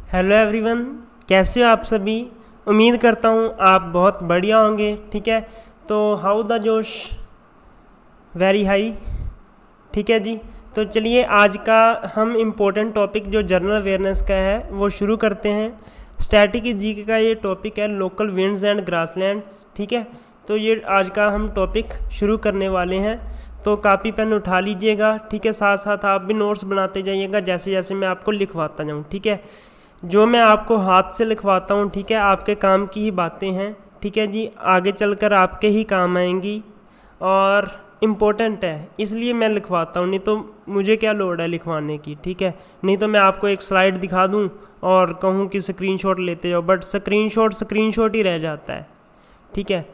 Hello everyone, कैसे हो आप सभी। उम्मीद करता हूँ आप बहुत बढ़िया होंगे। ठीक है, तो हाउ द जोश वेरी हाई। ठीक है जी, तो चलिए आज का हम इम्पोर्टेंट टॉपिक जो जनरल अवेयरनेस का है वो शुरू करते हैं। स्टैटिक जीके का ये टॉपिक है लोकल विंड्स एंड ग्रासलैंड्स। ठीक है, तो ये आज का हम टॉपिक शुरू करने वाले हैं, तो कापी पेन उठा लीजिएगा। ठीक है, साथ साथ आप भी नोट्स बनाते जाइएगा जैसे जैसे मैं आपको लिखवाता जाऊँ। ठीक है, जो मैं आपको हाथ से लिखवाता हूँ, ठीक है, आपके काम की ही बातें हैं। ठीक है जी, आगे चलकर आपके ही काम आएंगी और इम्पोर्टेंट है इसलिए मैं लिखवाता हूँ, नहीं तो मुझे क्या लोड है लिखवाने की। ठीक है, नहीं तो मैं आपको एक स्लाइड दिखा दूँ और कहूँ कि स्क्रीनशॉट लेते जाओ, बट स्क्रीनशॉट ही रह जाता है। ठीक है,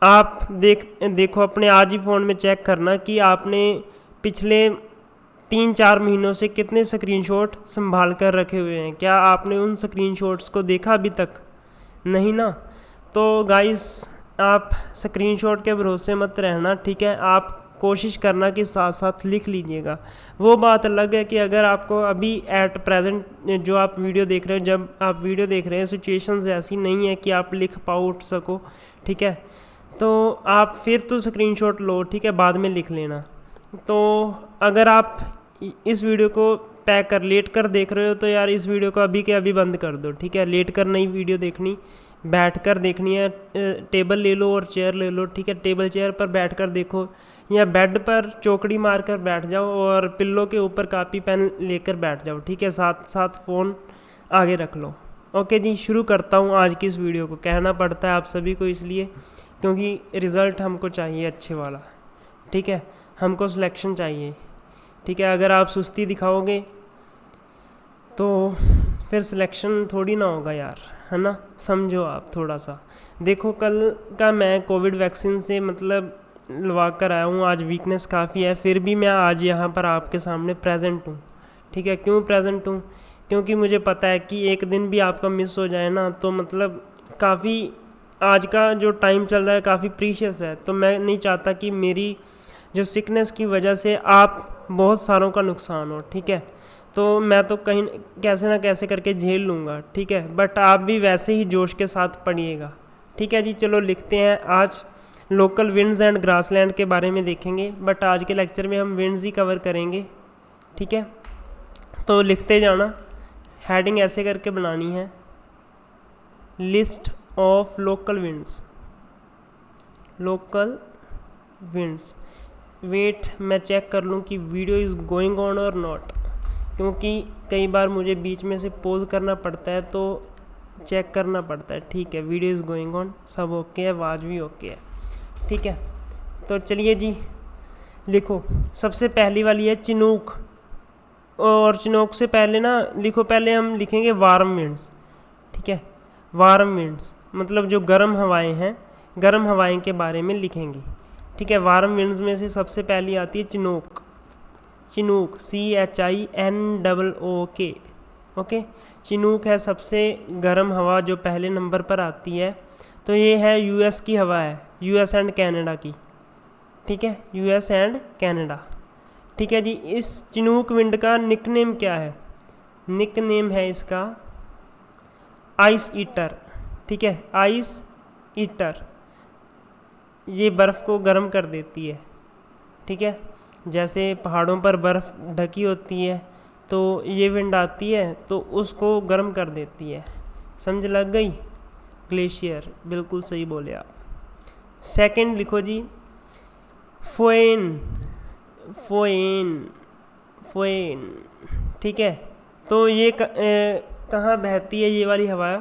आप देखो अपने आज ही फ़ोन में चेक करना कि आपने पिछले 3-4 महीनों से कितने स्क्रीनशॉट संभाल कर रखे हुए हैं। क्या आपने उन स्क्रीनशॉट्स को देखा अभी तक? नहीं ना। तो गाइस, आप स्क्रीनशॉट के भरोसे मत रहना। ठीक है, आप कोशिश करना कि साथ साथ लिख लीजिएगा। वो बात अलग है कि अगर आपको अभी एट प्रेजेंट जो आप वीडियो देख रहे हो, जब आप वीडियो देख रहे हैं, सिचुएशंस ऐसी नहीं है कि आप लिख पाओ उठ सको। ठीक है, तो आप फिर तो स्क्रीनशॉट लो, ठीक है, बाद में लिख लेना। तो अगर आप इस वीडियो को पैक कर लेट कर देख रहे हो तो यार इस वीडियो को अभी के अभी बंद कर दो। ठीक है, लेट कर नहीं वीडियो देखनी, बैठ कर देखनी है। टेबल ले लो और चेयर ले लो। ठीक है, टेबल चेयर पर बैठ कर देखो या बेड पर चौकड़ी मार कर बैठ जाओ और पिल्लो के ऊपर कापी पेन लेकर बैठ जाओ। ठीक है, साथ साथ फ़ोन आगे रख लो। ओके जी, शुरू करता हूँ आज की इस वीडियो को। कहना पड़ता है आप सभी को इसलिए क्योंकि रिज़ल्ट हमको चाहिए अच्छे वाला। ठीक है, हमको सिलेक्शन चाहिए। ठीक है, अगर आप सुस्ती दिखाओगे तो फिर सिलेक्शन थोड़ी ना होगा यार, है ना। समझो आप थोड़ा सा। देखो, कल का मैं कोविड वैक्सीन से मतलब लगा कर आया हूँ। आज वीकनेस काफ़ी है, फिर भी मैं आज यहाँ पर आपके सामने प्रेजेंट हूँ। ठीक है, क्यों प्रेजेंट हूँ? क्योंकि मुझे पता है कि एक दिन भी आपका मिस हो जाए ना तो मतलब काफ़ी, आज का जो टाइम चल रहा है काफ़ी प्रीशियस है। तो मैं नहीं चाहता कि मेरी जो सिकनेस की वजह से आप बहुत सारों का नुकसान हो। ठीक है, तो मैं तो कहीं कैसे ना कैसे करके झेल लूँगा। ठीक है, बट आप भी वैसे ही जोश के साथ पढ़िएगा। ठीक है जी, चलो लिखते हैं। आज लोकल विंड्स एंड ग्रासलैंड के बारे में देखेंगे, बट आज के लेक्चर में हम विंड्स ही कवर करेंगे। ठीक है, तो लिखते जाना। हेडिंग ऐसे करके बनानी है, list of local winds. Local winds, wait मैं चेक कर लूँ कि वीडियो इज़ गोइंग ऑन और नॉट, क्योंकि कई बार मुझे बीच में से पॉज करना पड़ता है तो चेक करना पड़ता है। ठीक है, वीडियो इज़ गोइंग ऑन, सब ओके है, आवाज़ भी ओके है। ठीक है, तो चलिए जी लिखो। सबसे पहली वाली है चिनूक, और चिनूक से पहले ना लिखो, पहले हम लिखेंगे वार्म विंड्स। ठीक है, वार्म विंड्स मतलब जो गर्म हवाएं हैं, गर्म हवाएं के बारे में लिखेंगे। ठीक है, वार्म विंड्स में से सबसे पहली आती है Chinook. Chinook CHINOOK। Okay, Chinook है सबसे गर्म हवा जो पहले नंबर पर आती है। तो ये है US की हवा है, US एंड कनाडा की। ठीक है, US एंड कनाडा। ठीक है जी, इस चिनूक विंड का निकनेम क्या है? निकनेम है इसका आइस ईटर। ठीक है, आइस ईटर। ये बर्फ़ को गर्म कर देती है। ठीक है, जैसे पहाड़ों पर बर्फ़ ढकी होती है तो ये विंड आती है तो उसको गर्म कर देती है। समझ लग गई? ग्लेशियर, बिल्कुल सही बोले आप। सेकंड लिखो जी, फोएन। फोएन, फोएन। ठीक है, तो ये कहाँ बहती है ये वाली हवा?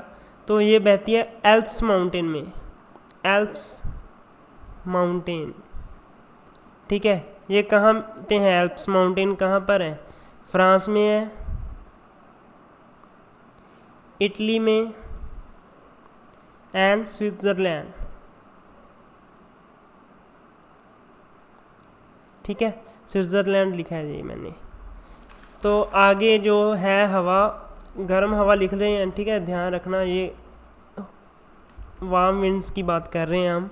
तो ये बहती है एल्प्स माउंटेन में, एल्प्स माउंटेन। ठीक है, ये कहाँ पे है? एल्प्स माउंटेन कहाँ पर है? फ्रांस में है, इटली में एंड स्विट्ज़रलैंड। ठीक है, स्विट्ज़रलैंड लिखा है जी मैंने। तो आगे जो है हवा, गर्म हवा लिख रहे हैं। ठीक है, ध्यान रखना, ये वार्म विंड्स की बात कर रहे हैं हम।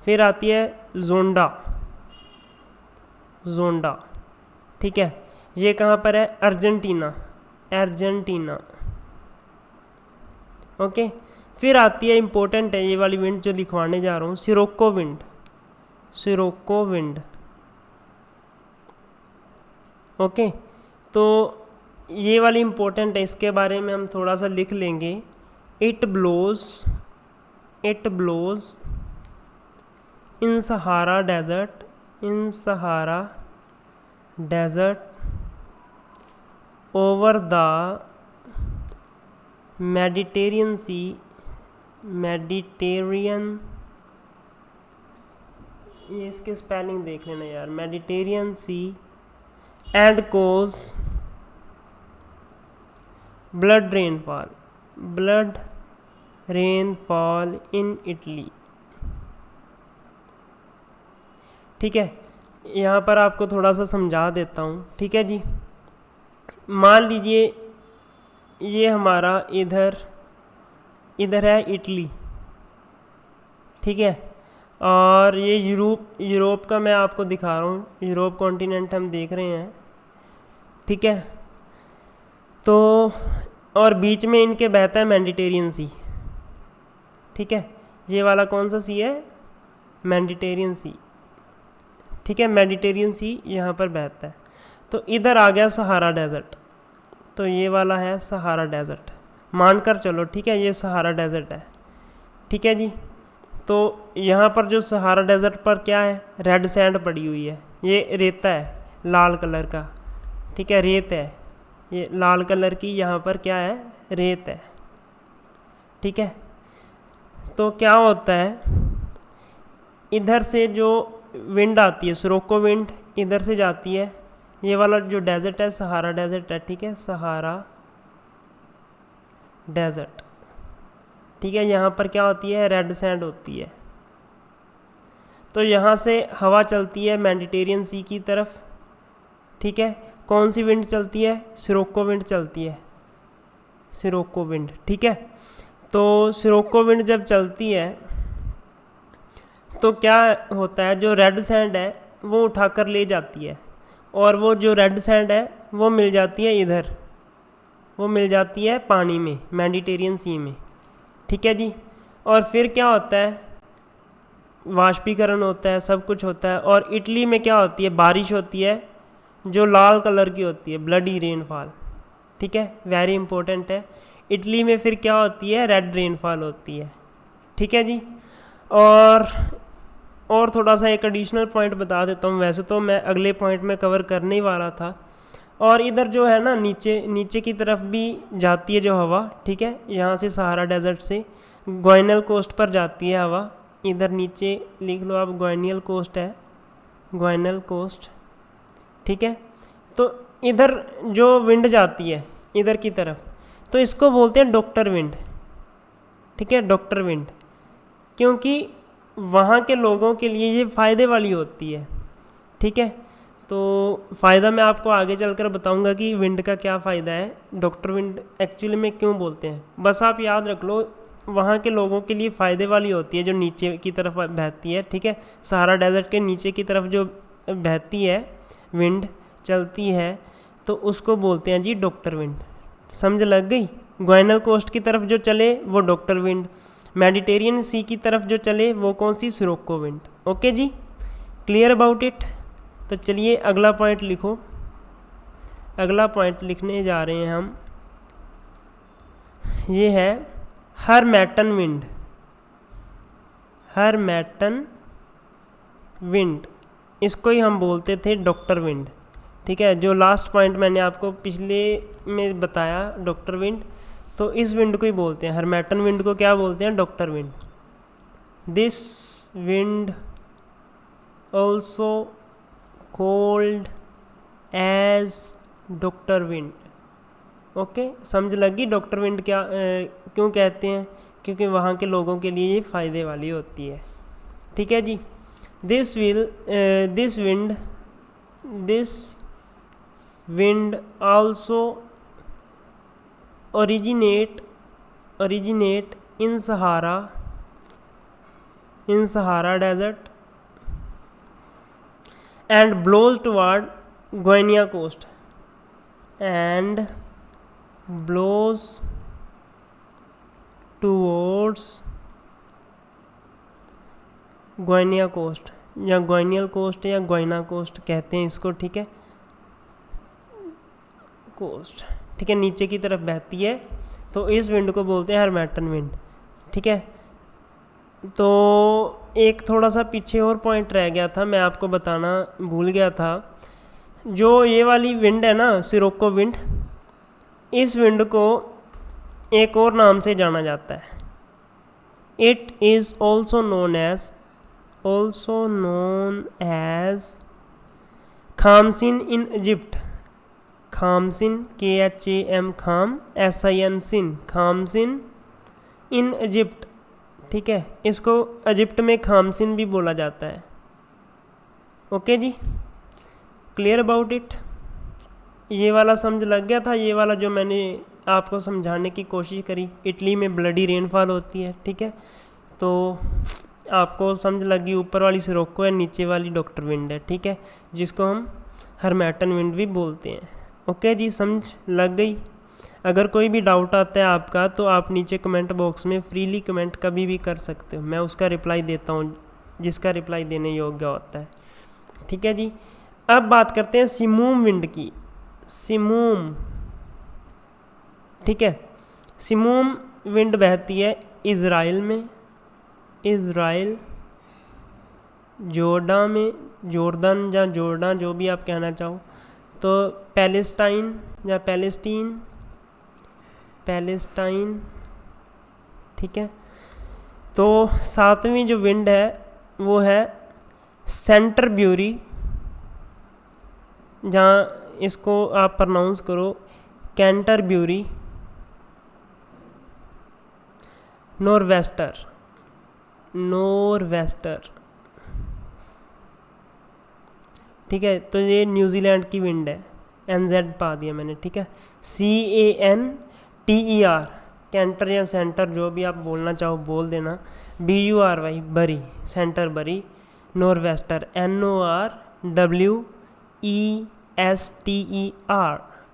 फिर आती है जोंडा। जोंडा, ठीक है, ये कहाँ पर है? Argentina, Argentina. ओके, फिर आती है, इम्पोर्टेंट है ये वाली विंड जो लिखवाने जा रहा हूँ, Scirocco wind. Scirocco wind, okay, तो ये वाली इम्पोर्टेंट है, इसके बारे में हम थोड़ा सा लिख लेंगे। It blows in Sahara desert, in Sahara desert over the Mediterranean sea, Mediterranean, ये इसके स्पेलिंग देख लेना यार, Mediterranean sea, and causes blood rainfall, blood rainfall in Italy. ठीक है, यहाँ पर आपको थोड़ा सा समझा देता हूँ। ठीक है जी, मान लीजिए ये हमारा इधर है इटली, ठीक है, और ये यूरोप का मैं आपको दिखा रहा हूँ, यूरोप कॉन्टिनेंट हम देख रहे हैं। ठीक है, तो और बीच में इनके बहता है मेडिटेरियन सी। ठीक है, ये वाला कौन सा सी है, मेडिटेरियन सी। ठीक है, मेडिटेरियन सी यहाँ पर बहता है। तो इधर आ गया सहारा डेजर्ट, तो ये वाला है सहारा डेजर्ट, मानकर चलो। ठीक है, ये सहारा डेजर्ट है। ठीक है जी, तो यहाँ पर जो सहारा डेजर्ट पर क्या है, रेड सैंड पड़ी हुई है, ये रेता है लाल कलर का। ठीक है, रेत है, ये लाल कलर की यहाँ पर क्या है, रेत है। ठीक है, तो क्या होता है, इधर से जो विंड आती है, सिरोको विंड इधर से जाती है, ये वाला जो डेजर्ट है सहारा डेजर्ट है। ठीक है, सहारा डेजर्ट। ठीक है, यहाँ पर क्या होती है, रेड सैंड होती है। तो यहाँ से हवा चलती है मेडिटेरियन सी की तरफ। ठीक है, कौन सी विंड चलती है, सिरोको विंड चलती है, सिरोको विंड। ठीक है, तो सिरोको विंड जब चलती है तो क्या होता है, जो रेड सैंड है वो उठाकर ले जाती है, और वो जो रेड सैंड है वो मिल जाती है इधर, वो मिल जाती है पानी में, मेडिटेरियन सी में। ठीक है जी, और फिर क्या होता है, वाष्पीकरण होता है, सब कुछ होता है, और इटली में क्या होती है, बारिश होती है जो लाल कलर की होती है, ब्लडी रेनफॉल। ठीक है, वेरी इंपॉर्टेंट है। इटली में फिर क्या होती है, रेड रेनफॉल होती है। ठीक है जी, और थोड़ा सा एक एडिशनल पॉइंट बता देता हूँ, वैसे तो मैं अगले पॉइंट में कवर करने ही वाला था। और इधर जो है ना, नीचे की तरफ भी जाती है जो हवा। ठीक है, यहाँ से सहारा डेजर्ट से ग्वाइनल कोस्ट पर जाती है हवा, इधर नीचे लिख लो आप, ग्वाइनियल कोस्ट है, ग्वाइनल कोस्ट। ठीक है, तो इधर जो विंड जाती है इधर की तरफ, तो इसको बोलते हैं डॉक्टर विंड। ठीक है, डॉक्टर विंड, क्योंकि वहाँ के लोगों के लिए ये फ़ायदे वाली होती है। ठीक है, तो फ़ायदा मैं आपको आगे चलकर बताऊंगा कि विंड का क्या फ़ायदा है, डॉक्टर विंड एक्चुअली में क्यों बोलते हैं। बस आप याद रख लो, वहाँ के लोगों के लिए फ़ायदे वाली होती है, जो नीचे की तरफ बहती है। ठीक है, सहारा डेजर्ट के नीचे की तरफ जो बहती है विंड, चलती है, तो उसको बोलते हैं जी डॉक्टर विंड। समझ लग गई, ग्वाइनल कोस्ट की तरफ जो चले वो डॉक्टर विंड, मेडिटेरियन सी की तरफ जो चले वो कौन सी, सिरोको विंड। ओके जी, क्लियर अबाउट इट। तो चलिए अगला पॉइंट लिखो, अगला पॉइंट लिखने जा रहे हैं हम, ये है हरमैटन विंड। हरमैटन विंड, इसको ही हम बोलते थे डॉक्टर विंड। ठीक है, जो लास्ट पॉइंट मैंने आपको पिछले में बताया डॉक्टर विंड, तो इस विंड को ही बोलते हैं, हरमैटन विंड को क्या बोलते हैं, doctor wind. This wind also called as doctor wind. Okay, समझ लगी डॉक्टर विंड क्या क्यों कहते हैं, क्योंकि वहाँ के लोगों के लिए ये फ़ायदे वाली होती है। ठीक है जी, this wind also originate in Sahara desert and blows toward Guinea coast and blows towards Guinea coast, या ग्वाइनियल कोस्ट या ग्वाइना कोस्ट कहते हैं इसको, ठीक है, कोस्ट, ठीक है, नीचे की तरफ बहती है, तो इस विंड को बोलते हैं हरमैटन विंड, ठीक है। तो एक थोड़ा सा पीछे और पॉइंट रह गया था, मैं आपको बताना भूल गया था, जो ये वाली विंड है ना, सिरोको विंड, इस विंड को एक और नाम से जाना जाता है। It is also known as khamsin in Egypt, khamsin KHAM kham SIN sin, khamsin in Egypt, ठीक है, इसको इजिप्ट में खामसिन भी बोला जाता है। ओके जी, क्लियर अबाउट इट। ये वाला समझ लग गया था, ये वाला जो मैंने आपको समझाने की कोशिश करी, इटली में ब्लडी रेनफॉल होती है, ठीक है, तो आपको समझ लगी, ऊपर वाली सिरोको है, नीचे वाली डॉक्टर विंड है, ठीक है, जिसको हम हरमैटन विंड भी बोलते हैं। ओके जी, समझ लग गई। अगर कोई भी डाउट आता है आपका, तो आप नीचे कमेंट बॉक्स में फ्रीली कमेंट कभी भी कर सकते हो, मैं उसका रिप्लाई देता हूँ, जिसका रिप्लाई देने योग्य होता है, ठीक है जी। अब बात करते हैं सिमूम विंड की। सिमूम, ठीक है, सिमूम विंड बहती है इज़राइल में, इज़राइल, जोर्डा में, जॉर्डन या जोर्डन, जो भी आप कहना चाहो, तो पैलेस्टाइन या पैलेस्टीन, ठीक है। तो सातवीं जो विंड है वो है सेंटरब्यूरी, जहाँ इसको आप प्रोनाउंस करो कैंटरब्यूरी। नॉर्वेस्टर, ठीक है, तो ये न्यूजीलैंड की विंड है, NZ पा दिया मैंने, ठीक है, CANTER, कैंटर या सेंटर, जो भी आप बोलना चाहो बोल देना, BURY, बरी, सेंटर बरी, नॉर्वेस्टर, NORWESTER,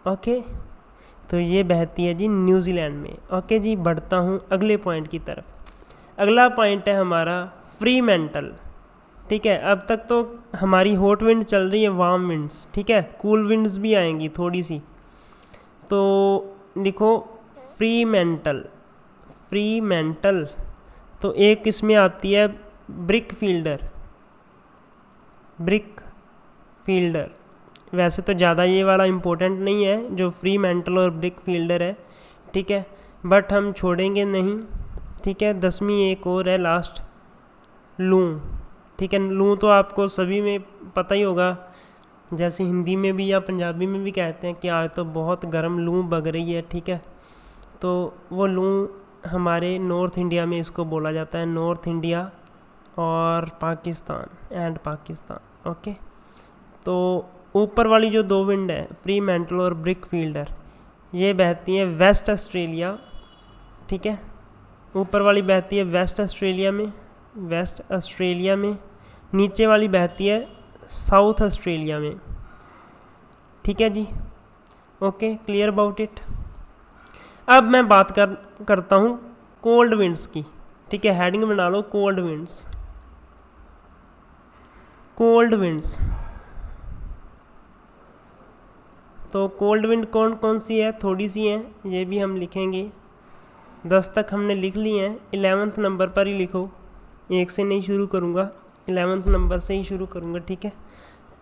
ओके। तो ये बहती है जी न्यूजीलैंड में। ओके जी, बढ़ता हूँ अगले पॉइंट की तरफ। अगला पॉइंट है हमारा फ्रीमेंटल, ठीक है। अब तक तो हमारी हॉट विंड चल रही है, वार्म विंड्स, ठीक है, कूल विंड्स भी आएंगी थोड़ी सी। तो लिखो फ्रीमेंटल, तो एक इसमें आती है ब्रिक फील्डर। वैसे तो ज़्यादा ये वाला इम्पोर्टेंट नहीं है जो फ्रीमेंटल और ब्रिक फील्डर है, ठीक है, बट हम छोड़ेंगे नहीं, ठीक है। 10वीं एक और है लास्ट, लूँ, ठीक है। लूँ तो आपको सभी में पता ही होगा, जैसे हिंदी में भी या पंजाबी में भी कहते हैं कि आज तो बहुत गर्म लूँ बग रही है, ठीक है। तो वो लूँ हमारे नॉर्थ इंडिया में इसको बोला जाता है, नॉर्थ इंडिया और पाकिस्तान, ओके। तो ऊपर वाली जो दो विंड है, फ्रीमेंटल और ब्रिक फील्डर, ये बहती हैं वेस्ट ऑस्ट्रेलिया, ठीक है। ऊपर वाली बहती है वेस्ट ऑस्ट्रेलिया में, नीचे वाली बहती है साउथ ऑस्ट्रेलिया में, ठीक है जी। Okay, clear about it. अब मैं बात करता हूँ कोल्ड विंड्स की, ठीक है। हेडिंग बना लो कोल्ड विंड्स। तो कोल्ड विंड कौन कौन सी है, थोड़ी सी हैं, ये भी हम लिखेंगे। 10 तक हमने लिख ली हैं, 11th नंबर पर ही लिखो, 1 से नहीं शुरू करूँगा, 11th नंबर से ही शुरू करूँगा, ठीक है।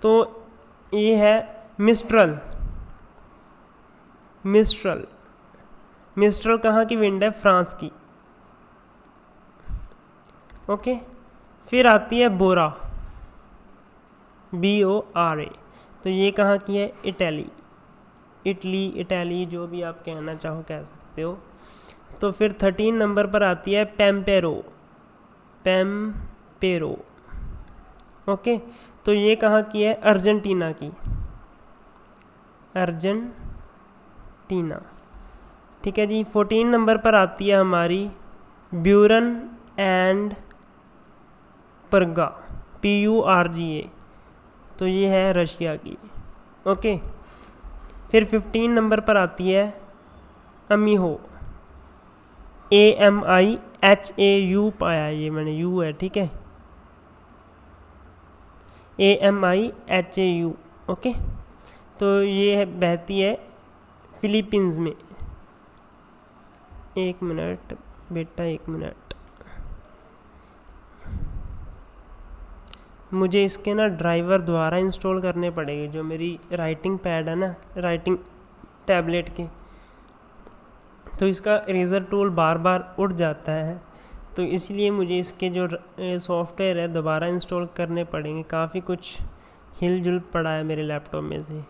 तो ये है मिस्ट्रल कहाँ की विंड है, फ्रांस की, ओके। फिर आती है बोरा, BORA, तो ये कहाँ की है, इटली, जो भी आप कहना चाहो कह सकते हो। तो फिर 13 नंबर पर आती है पैम्पेरो, ओके। तो ये कहाँ की है, अर्जेंटीना की, ठीक है जी। 14 नंबर पर आती है हमारी ब्यूरन एंड परगा, PURGA, तो ये है रशिया की, ओके। फिर 15 नंबर पर आती है अमीहो, AMIHAU पाया, ये मैंने यू है, ठीक है, AMIHAU, ओके। तो ये है बहती है फिलीपींस में। एक मिनट बेटा, एक मिनट, मुझे इसके ना ड्राइवर द्वारा इंस्टॉल करने पड़ेंगे, जो मेरी राइटिंग पैड है ना, राइटिंग टैबलेट के, तो इसका इरेज़र टूल बार बार उड़ जाता है, तो इसलिए मुझे इसके जो सॉफ्टवेयर है दोबारा इंस्टॉल करने पड़ेंगे। काफ़ी कुछ हिलजुल पड़ा है मेरे लैपटॉप में से।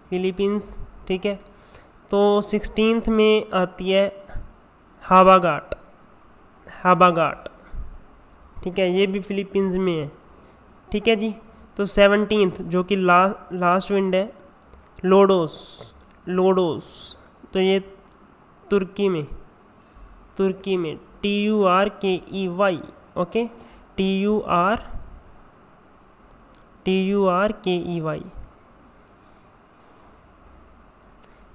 फिलीपींस, ठीक है। तो 16th में आती है हाबागाट, ठीक है, ये भी फिलीपींस में है, ठीक है जी। तो 17th जो कि लास्ट विंड है लोडोस, तो ये तुर्की में TURKEY, ओके, TURKEY,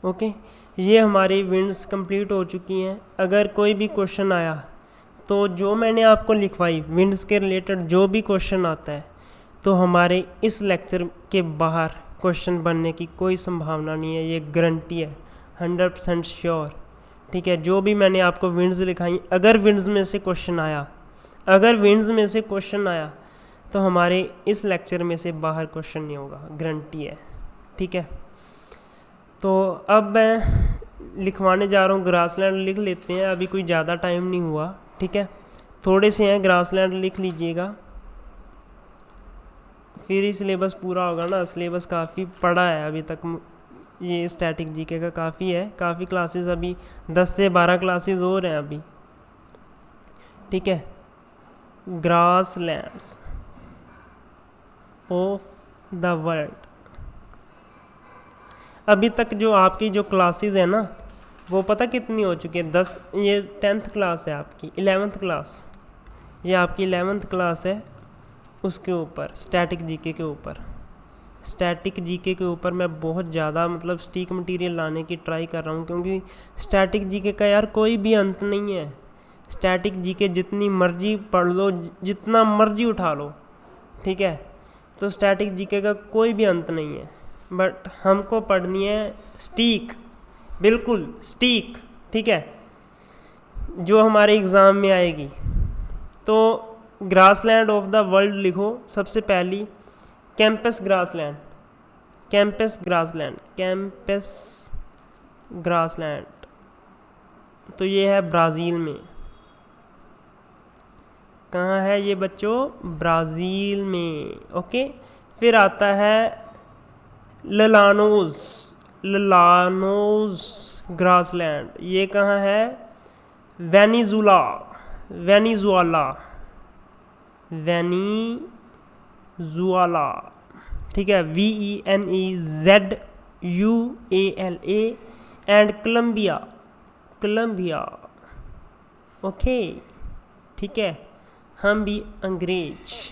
ओके। ये हमारी विंड्स कंप्लीट हो चुकी हैं। अगर कोई भी क्वेश्चन आया तो जो मैंने आपको लिखवाई विंड्स के रिलेटेड जो भी क्वेश्चन आता है, तो हमारे इस लेक्चर के बाहर क्वेश्चन बनने की कोई संभावना नहीं है, ये गारंटी है, 100% श्योर, ठीक है। जो भी मैंने आपको विंड्स लिखाई, अगर विंड्स में से क्वेश्चन आया तो हमारे इस लेक्चर में से बाहर क्वेश्चन नहीं होगा, गारंटी है, ठीक है। तो अब मैं लिखवाने जा रहा हूँ, ग्रासलैंड लिख लेते हैं, अभी कोई ज़्यादा टाइम नहीं हुआ, ठीक है, थोड़े से हैं, ग्रासलैंड लिख लीजिएगा, फिर ही सिलेबस पूरा होगा ना। सिलेबस काफ़ी पड़ा है अभी तक, ये स्टैटिक जीके का काफ़ी है, काफ़ी क्लासेस, अभी 10 से 12 क्लासेस हो रहे हैं अभी, ठीक है। ग्रासलैंड्स ऑफ द वर्ल्ड, अभी तक जो आपकी जो क्लासेस है ना, वो पता कितनी हो चुकी है? 10, ये 10th क्लास है आपकी, 11th क्लास, ये आपकी 11th क्लास है। उसके ऊपर स्टैटिक जीके के ऊपर मैं बहुत ज़्यादा मतलब स्टीक मटेरियल लाने की ट्राई कर रहा हूँ, क्योंकि स्टैटिक जीके का यार कोई भी अंत नहीं है। स्टैटिक जीके जितनी मर्जी पढ़ लो, जितना मर्जी उठा लो, ठीक है, तो स्टैटिक जीके का कोई भी अंत नहीं है। बट हमको पढ़नी है स्टीक, बिल्कुल स्टीक, ठीक है, जो हमारे एग्ज़ाम में आएगी। तो ग्रासलैंड ऑफ द वर्ल्ड लिखो सबसे पहली, कैंपस ग्रासलैंड, तो ये है ब्राज़ील में। कहाँ है ये बच्चों? ब्राज़ील में, ओके। फिर आता है ललानोस ग्रासलैंड, ये कहाँ है? वेनिजुला, ठीक है, VENEZUALA, एंड कोलंबिया, ओके, ठीक है। हम भी अंग्रेज,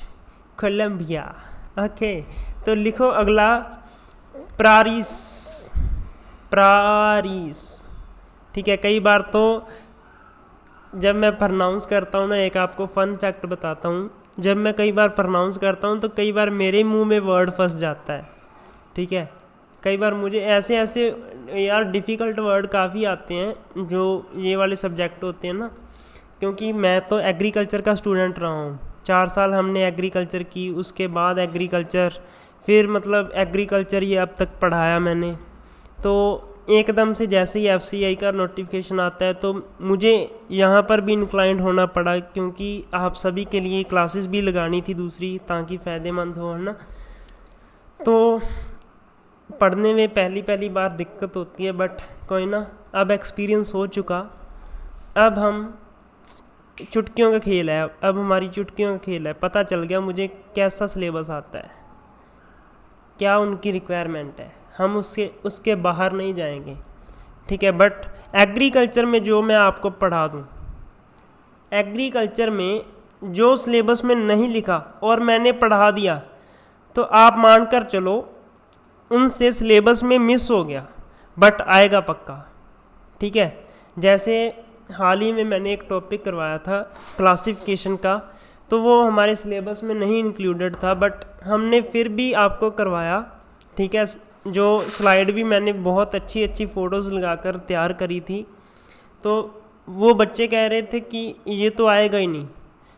कोलंबिया, ओके। तो लिखो अगला प्रारिस, ठीक है। कई बार तो जब मैं प्रनाउंस करता हूँ ना, एक आपको फ़न फैक्ट बताता हूँ, जब मैं कई बार प्रनाउंस करता हूँ तो कई बार मेरे मुंह में वर्ड फंस जाता है, ठीक है। कई बार मुझे ऐसे यार डिफ़िकल्ट वर्ड काफ़ी आते हैं जो ये वाले सब्जेक्ट होते हैं ना, क्योंकि मैं तो एग्रीकल्चर का स्टूडेंट रहा हूँ, 4 साल हमने एग्रीकल्चर की, उसके बाद एग्रीकल्चर, फिर मतलब एग्रीकल्चर ये अब तक पढ़ाया मैंने। तो एकदम से जैसे ही FCI का नोटिफिकेशन आता है तो मुझे यहाँ पर भी इंक्लाइंड होना पड़ा, क्योंकि आप सभी के लिए क्लासेस भी लगानी थी दूसरी, ताकि फ़ायदेमंद हो, है ना। तो पढ़ने में पहली बार दिक्कत होती है, बट कोई ना, अब एक्सपीरियंस हो चुका, अब हम चुटकियों का खेल है, अब हमारी चुटकियों का खेल है। पता चल गया मुझे कैसा सिलेबस आता है, क्या उनकी रिक्वायरमेंट है, हम उसके बाहर नहीं जाएंगे, ठीक है। बट एग्रीकल्चर में जो मैं आपको पढ़ा दूँ, एग्रीकल्चर में जो सिलेबस में नहीं लिखा और मैंने पढ़ा दिया, तो आप मान कर चलो उनसे सिलेबस में मिस हो गया, बट आएगा पक्का, ठीक है। जैसे हाल ही में मैंने एक टॉपिक करवाया था क्लासिफिकेशन का, तो वो हमारे सिलेबस में नहीं इंक्लूडेड था, बट हमने फिर भी आपको करवाया, ठीक है। जो स्लाइड भी मैंने बहुत अच्छी अच्छी फ़ोटोज़ लगाकर तैयार करी थी, तो वो बच्चे कह रहे थे कि ये तो आएगा ही नहीं,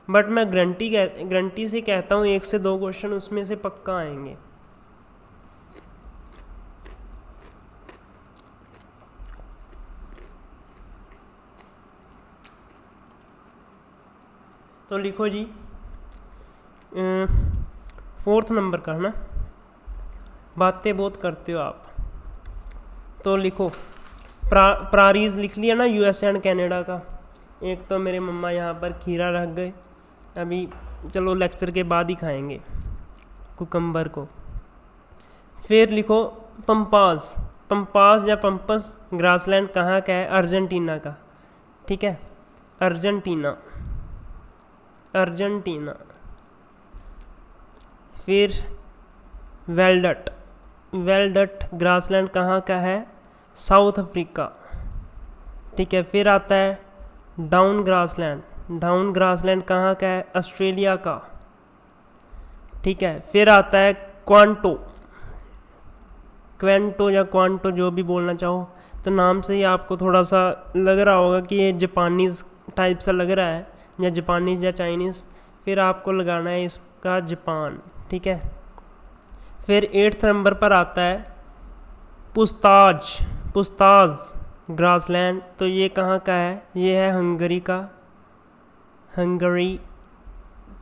बट मैं गारंटी से कहता हूँ 1 से 2 क्वेश्चन उसमें से पक्का आएंगे। तो लिखो जी, 4th नंबर का है ना, बातें बहुत करते हो आप। तो लिखो, प्रारीज लिख लिया ना, यूएस एंड कनाडा का। एक तो मेरे मम्मा यहाँ पर खीरा रख गए, अभी चलो लेक्चर के बाद ही खाएंगे कुकम्बर को। फिर लिखो पंपास, पंपास या पंपस ग्रासलैंड कहाँ का है? अर्जेंटीना का, ठीक है, अर्जेंटीना, अर्जेंटीना। फिर वेल्डट, वेल्डट ग्रासलैंड कहाँ का है? साउथ अफ्रीका, ठीक है। फिर आता है डाउन ग्रासलैंड, डाउन ग्रासलैंड कहाँ का है? ऑस्ट्रेलिया का, ठीक है। फिर आता है क्वांटो, क्वेंटो या क्वांटो जो भी बोलना चाहो, तो नाम से ही आपको थोड़ा सा लग रहा होगा कि ये जापानीज़ टाइप सा लग रहा है, या जापानीज़ या चाइनीज़। फिर आपको लगाना है इसका जापान, ठीक है। फिर 8th नंबर पर आता है पुस्ताज, पुस्ताज ग्रासलैंड, तो ये कहाँ का है? ये है हंगरी का, हंगरी,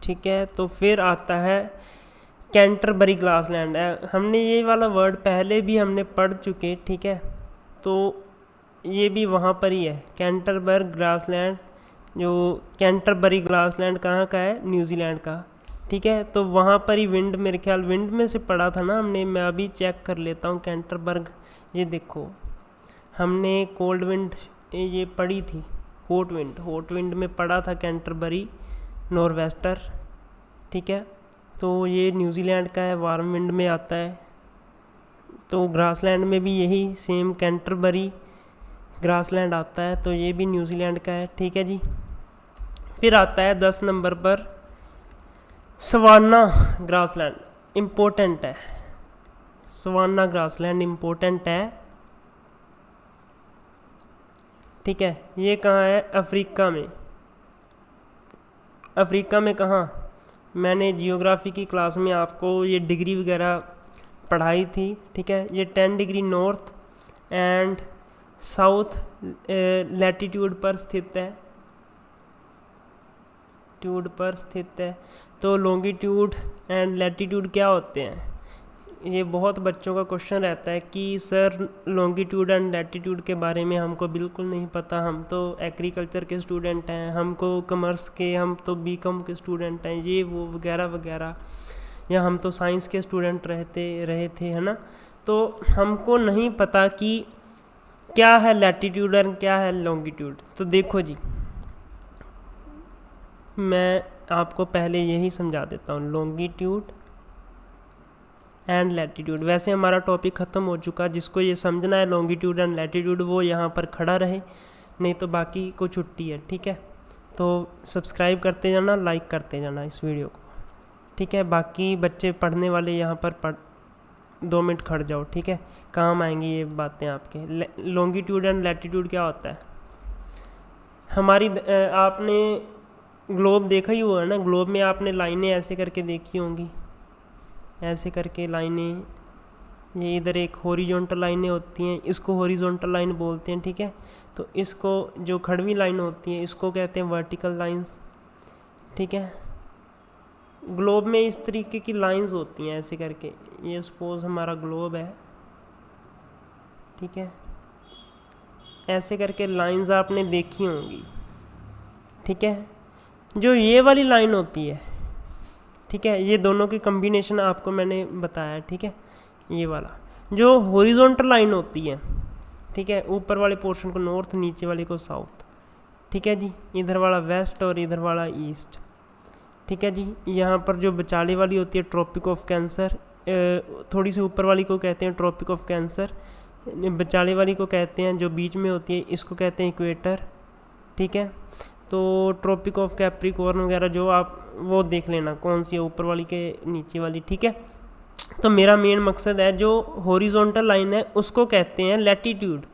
ठीक है। तो फिर आता है कैंटरबरी ग्रासलैंड, हमने ये वाला वर्ड पहले भी हमने पढ़ चुके, ठीक है। तो ये भी वहाँ पर ही है, कैंटरबरी ग्रासलैंड। जो कैंटरबरी ग्रासलैंड कहाँ का है? न्यूजीलैंड का, ठीक है। तो वहाँ पर ही विंड, मेरे ख्याल विंड में से पढ़ा था ना हमने, मैं अभी चेक कर लेता हूँ। कैंटरबर्ग, ये देखो हमने कोल्ड विंड ये पढ़ी थी, हॉट विंड, हॉट विंड में पढ़ा था कैंटरबरी नॉर्वेस्टर, ठीक है। तो ये न्यूजीलैंड का है, वार्म विंड में आता है। तो ग्रासलैंड में भी यही सेम कैंटरबरी ग्रासलैंड आता है, तो ये भी न्यूजीलैंड का है, ठीक है जी। फिर आता है 10 नंबर पर सवाना ग्रासलैंड, इम्पोर्टेंट है, सवाना ग्रासलैंड इम्पोर्टेंट है, ठीक है। ये कहाँ है? अफ्रीका में, अफ्रीका में कहाँ? मैंने जियोग्राफी की क्लास में आपको ये डिग्री वगैरह पढ़ाई थी, ठीक है। ये 10 degree north and south latitude पर स्थित है, ट्यूड पर स्थित है। तो लॉन्गिट्यूड एंड लैटीट्यूड क्या होते हैं? ये बहुत बच्चों का क्वेश्चन रहता है कि सर लॉन्गिट्यूड एंड लैटीट्यूड के बारे में हमको बिल्कुल नहीं पता, हम तो एग्रीकल्चर के स्टूडेंट हैं, हमको कॉमर्स के, हम तो बीकॉम के स्टूडेंट हैं, ये वो वगैरह वगैरह, या हम तो साइंस के स्टूडेंट रहे थे, है ना। तो हमको नहीं पता कि क्या है लैटीट्यूड और क्या है लॉन्गिट्यूड। तो देखो जी, मैं आपको पहले यही समझा देता हूँ, लॉन्गिट्यूड एंड लैटीट्यूड। वैसे हमारा टॉपिक ख़त्म हो चुका, जिसको ये समझना है लॉन्गिट्यूड एंड लैटीट्यूड वो यहाँ पर खड़ा रहे, नहीं तो बाकी को छुट्टी है, ठीक है। तो सब्सक्राइब करते जाना, लाइक करते जाना इस वीडियो को, ठीक है। बाकी बच्चे पढ़ने वाले यहाँ पर 2 मिनट खड़ जाओ, ठीक है, काम आएंगी ये बातें आपके। लॉन्गिट्यूड एंड लैटीट्यूड क्या होता है? हमारी आपने ग्लोब देखा ही हुआ है ना, ग्लोब में आपने लाइनें ऐसे करके देखी होंगी, ऐसे करके लाइनें, ये इधर एक हॉरिजॉन्टल लाइनें होती हैं, इसको हॉरिजॉन्टल लाइन बोलते हैं, ठीक है। तो इसको जो खड़वी लाइन होती है इसको कहते हैं वर्टिकल लाइंस, ठीक है। ग्लोब में इस तरीके की लाइंस होती हैं ऐसे करके, ये सपोज हमारा ग्लोब है, ठीक है, ऐसे करके लाइंस आपने देखी होंगी, ठीक है। जो ये वाली लाइन होती है, ठीक है, ये दोनों की कम्बिनेशन आपको मैंने बताया, ठीक है। ये वाला जो हॉरिजॉन्टल लाइन होती है, ठीक है, ऊपर वाले पोर्शन को नॉर्थ, नीचे वाले को साउथ, ठीक है जी, इधर वाला वेस्ट और इधर वाला ईस्ट, ठीक है जी। यहाँ पर जो बिचाले वाली होती है ट्रॉपिक ऑफ कैंसर, थोड़ी सी ऊपर वाली को कहते हैं ट्रॉपिक ऑफ कैंसर, बिचाले वाली को कहते हैं, जो बीच में होती है इसको कहते हैं इक्वेटर, ठीक है। तो ट्रॉपिक ऑफ कैप्रिकॉर्न वगैरह जो आप वो देख लेना कौन सी है, ऊपर वाली के नीचे वाली, ठीक है। तो मेरा मेन मकसद है जो हॉरिजॉन्टल लाइन है उसको कहते हैं लैटिट्यूड,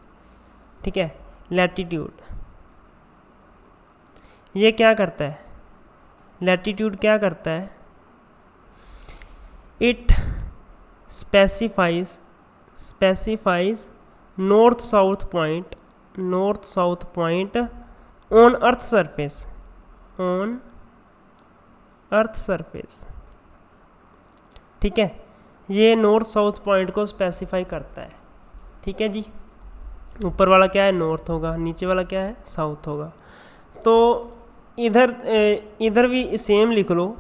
ठीक है, लैटिट्यूड। ये क्या करता है, लैटिट्यूड क्या करता है, it specifies north south point on earth surface, ठीक है। ये नॉर्थ साउथ पॉइंट को स्पेसिफाई करता है, ठीक है जी। ऊपर वाला क्या है, नॉर्थ होगा, नीचे वाला क्या है, साउथ होगा। तो इधर भी सेम लिख लो,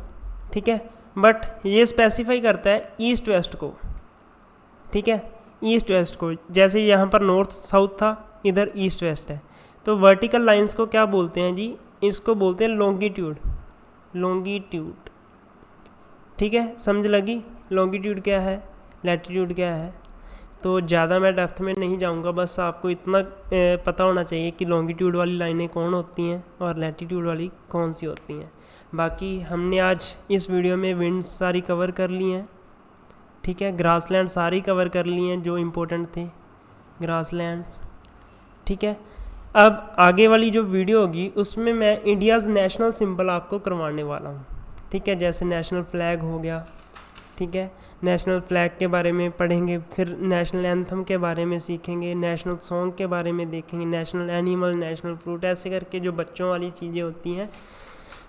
ठीक है, बट ये स्पेसिफाई करता है ईस्ट वेस्ट को, ठीक है, ईस्ट वेस्ट को। जैसे यहाँ पर नॉर्थ साउथ था, इधर ईस्ट वेस्ट है। तो वर्टिकल लाइंस को क्या बोलते हैं जी, इसको बोलते हैं लॉन्गिट्यूड, ठीक है, समझ लगी। लॉन्गिट्यूड क्या है, लैटिट्यूड क्या है। तो ज़्यादा मैं डेप्थ में नहीं जाऊंगा, बस आपको इतना पता होना चाहिए कि लॉन्गिट्यूड वाली लाइनें कौन होती हैं और लैटिट्यूड वाली कौन सी होती हैं। बाकी हमने आज इस वीडियो में विंड्स सारी कवर कर ली हैं, ठीक है, ग्रासलैंड सारी कवर कर लिए हैं जो इम्पोर्टेंट थे, ग्रासलैंड्स, ठीक है। अब आगे वाली जो वीडियो होगी उसमें मैं इंडियाज़ नेशनल सिंबल आपको करवाने वाला हूँ, ठीक है। जैसे नेशनल फ्लैग हो गया, ठीक है, नेशनल फ्लैग के बारे में पढ़ेंगे, फिर नेशनल एंथम के बारे में सीखेंगे, नेशनल सॉन्ग के बारे में देखेंगे, नेशनल एनिमल, नेशनल फ्रूट, ऐसे करके जो बच्चों वाली चीज़ें होती हैं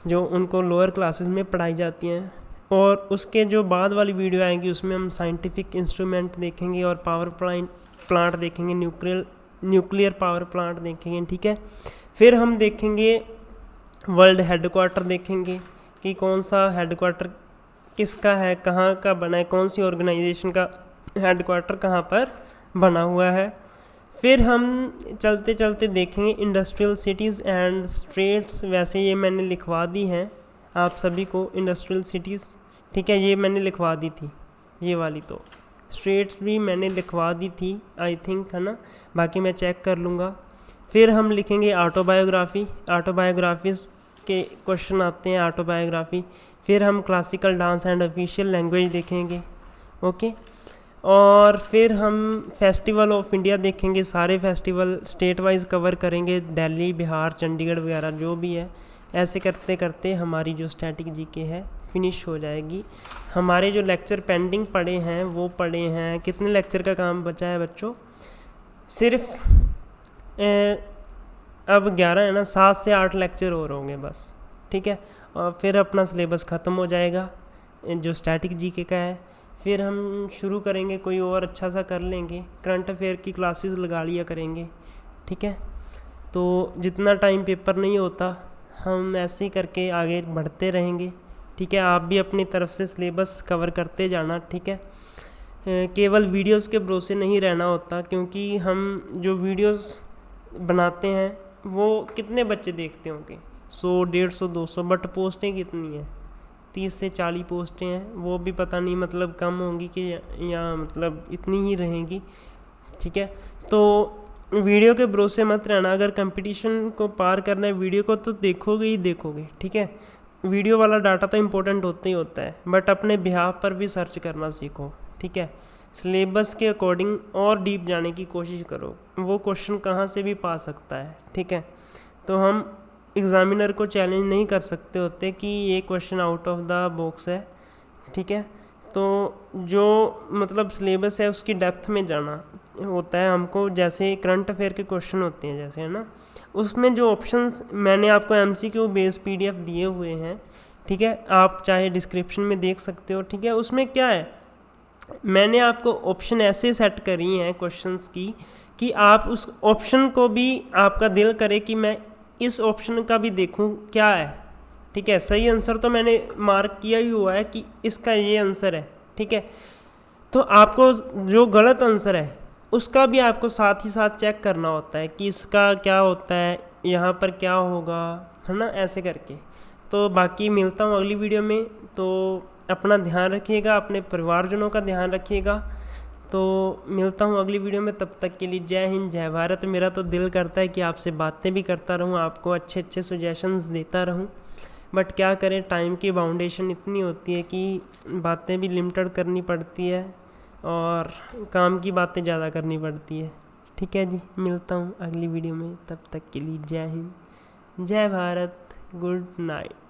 जो उनको लोअर क्लासेस में पढ़ाई जाती हैं। और उसके जो बाद वाली वीडियो आएंगी उसमें हम साइंटिफिक इंस्ट्रूमेंट देखेंगे और पावर प्लांट देखेंगे, न्यूक्लियर पावर प्लांट देखेंगे, ठीक है। फिर हम देखेंगे वर्ल्ड हेडक्वार्टर देखेंगे कि कौन सा हेडक्वार्टर किसका है, कहाँ का बना है, कौन सी ऑर्गेनाइजेशन का हेडक्वार्टर कहाँ पर बना हुआ है। फिर हम चलते चलते देखेंगे इंडस्ट्रियल सिटीज़ एंड स्टेट्स। वैसे ये मैंने लिखवा दी हैं आप सभी को, इंडस्ट्रियल सिटीज़, ठीक है, ये मैंने लिखवा दी थी, ये वाली। तो स्टेट्स भी मैंने लिखवा दी थी आई थिंक, है ना, बाकी मैं चेक कर लूँगा। फिर हम लिखेंगे ऑटोबायोग्राफीज़ के क्वेश्चन आते हैं, ऑटोबायोग्राफी। फिर हम classical dance and official language देखेंगे, ओके। और फिर हम फेस्टिवल ऑफ इंडिया देखेंगे, सारे फेस्टिवल स्टेट वाइज कवर करेंगे, दिल्ली, बिहार, चंडीगढ़ वगैरह जो भी है। ऐसे करते करते हमारी जो स्टैटिक जीके है फिनिश हो जाएगी। हमारे जो लेक्चर पेंडिंग पड़े हैं वो पड़े हैं, कितने लेक्चर का काम बचा है बच्चों, सिर्फ अब 11 है ना, 7 से 8 लेक्चर और होंगे बस, ठीक है। और फिर अपना सिलेबस ख़त्म हो जाएगा जो स्टैटिक जीके का है। फिर हम शुरू करेंगे कोई और अच्छा सा कर लेंगे, करंट अफेयर की क्लासेस लगा लिया करेंगे, ठीक है। तो जितना टाइम पेपर नहीं होता हम ऐसे ही करके आगे बढ़ते रहेंगे, ठीक है। आप भी अपनी तरफ से सिलेबस कवर करते जाना, ठीक है। केवल वीडियोस के भरोसे नहीं रहना होता, क्योंकि हम जो वीडियोस बनाते हैं वो कितने बच्चे देखते होंगे, 100, 150, 200, बट पोस्टें कितनी हैं, 30 से 40 पोस्टें हैं, वो भी पता नहीं मतलब कम होंगी कि या मतलब इतनी ही रहेंगी, ठीक है। तो वीडियो के भरोसे मत रहना, अगर कंपटीशन को पार करना है वीडियो को तो देखोगे ही देखोगे, ठीक है। वीडियो वाला डाटा तो इम्पोर्टेंट होता ही होता है, बट अपने बिहाफ पर भी सर्च करना सीखो, ठीक है। सिलेबस के अकॉर्डिंग और डीप जाने की कोशिश करो, वो क्वेश्चन कहाँ से भी पा सकता है, ठीक है। तो हम एग्ज़ामिनर को चैलेंज नहीं कर सकते होते कि ये question out of the box है, ठीक है। तो जो मतलब सिलेबस है उसकी डेप्थ में जाना होता है हमको। जैसे करंट अफेयर के क्वेश्चन होते हैं जैसे, है ना, उसमें जो ऑप्शंस मैंने आपको MCQ बेस्ड PDF दिए हुए हैं, ठीक है, आप चाहे डिस्क्रिप्शन में देख सकते हो, ठीक है। उसमें क्या है, मैंने आपको ऑप्शन ऐसे सेट करी हैं क्वेश्चंस की कि आप उस ऑप्शन को भी आपका दिल करे कि मैं इस ऑप्शन का भी देखूं क्या है, ठीक है। सही आंसर तो मैंने मार्क किया ही हुआ है कि इसका ये आंसर है, ठीक है। तो आपको जो गलत आंसर है उसका भी आपको साथ ही साथ चेक करना होता है कि इसका क्या होता है, यहाँ पर क्या होगा, है ना, ऐसे करके। तो बाकी मिलता हूँ अगली वीडियो में। तो अपना ध्यान रखिएगा, अपने परिवारजनों का ध्यान रखिएगा। तो मिलता हूँ अगली वीडियो में, तब तक के लिए जय हिंद जय भारत। मेरा तो दिल करता है कि आपसे बातें भी करता रहूँ, आपको अच्छे अच्छे सजेशंस देता रहूँ, बट क्या करें, टाइम की बाउंडेशन इतनी होती है कि बातें भी लिमिटेड करनी पड़ती है और काम की बातें ज़्यादा करनी पड़ती है। ठीक है जी, मिलता हूँ अगली वीडियो में, तब तक के लिए जय हिंद जय भारत, गुड नाइट।